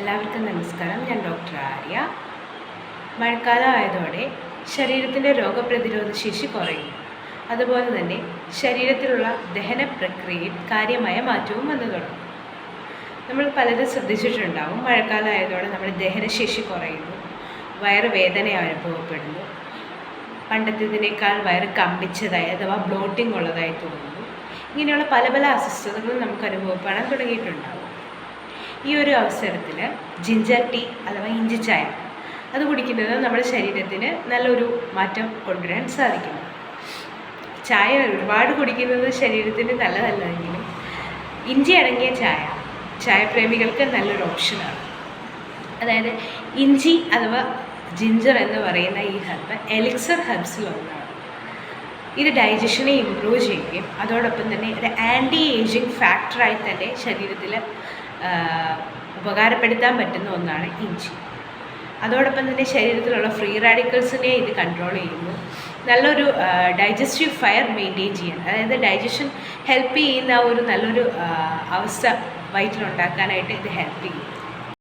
എല്ലാവർക്കും നമസ്കാരം. ഞാൻ ഡോക്ടർ ആര്യ. മഴക്കാലം ആയതോടെ ശരീരത്തിൻ്റെ രോഗപ്രതിരോധ ശേഷി കുറയും. അതുപോലെ തന്നെ ശരീരത്തിലുള്ള ദഹന പ്രക്രിയയിൽ കാര്യമായ മാറ്റവും വന്നു തുടങ്ങും. നമ്മൾ പലരും ശ്രദ്ധിച്ചിട്ടുണ്ടാവും, മഴക്കാലം ആയതോടെ നമ്മുടെ ദഹനശേഷി കുറയുന്നു, വയറുവേദന അനുഭവപ്പെടുന്നു, പണ്ടത്തേതിനേക്കാൾ വയറ് കമ്പിച്ചതായി അഥവാ ബ്ലോട്ടിംഗ് ഉള്ളതായി തോന്നുന്നു. ഇങ്ങനെയുള്ള പല പല അസ്വസ്ഥതകളും നമുക്ക് അനുഭവപ്പെടാൻ തുടങ്ങിയിട്ടുണ്ടാവും. ഈ ഒരു അവസരത്തിൽ ജിഞ്ചർ ടീ അഥവാ ഇഞ്ചിച്ചായ അത് കുടിക്കുന്നത് നമ്മുടെ ശരീരത്തിന് നല്ലൊരു മാറ്റം കൊണ്ടുവരാൻ സാധിക്കുന്നു. ചായ ഒരുപാട് കുടിക്കുന്നത് ശരീരത്തിന് നല്ലതല്ലെങ്കിലും ഇഞ്ചി അടങ്ങിയ ചായപ്രേമികൾക്ക് നല്ലൊരു ഓപ്ഷനാണ്. അതായത് ഇഞ്ചി അഥവാ ജിഞ്ചർ എന്ന് പറയുന്ന ഈ ഹെർബ് എലിക്സർ ഹെർബ്സിലൊന്നാണ്. ഇത് ഡൈജഷനെ ഇമ്പ്രൂവ് ചെയ്യുകയും അതോടൊപ്പം തന്നെ ഒരു ആൻറ്റി ഏജിങ് ഫാക്ടറായി തന്നെ ശരീരത്തിൽ ഉപകാരപ്പെടുത്താൻ പറ്റുന്ന ഒന്നാണ് ഇഞ്ചി. അതോടൊപ്പം തന്നെ ശരീരത്തിലുള്ള ഫ്രീ റാഡിക്കൽസിനെ ഇത് കൺട്രോൾ ചെയ്യുന്നു. നല്ലൊരു ഡൈജസ്റ്റീവ് ഫയർ മെയിൻറ്റെയിൻ ചെയ്യാൻ, അതായത് ഡൈജഷൻ ഹെൽപ്പ് ചെയ്യുന്ന ഒരു നല്ലൊരു അവസ്ഥ വയറ്റിലുണ്ടാക്കാനായിട്ട് ഇത് ഹെൽപ്പ് ചെയ്യും.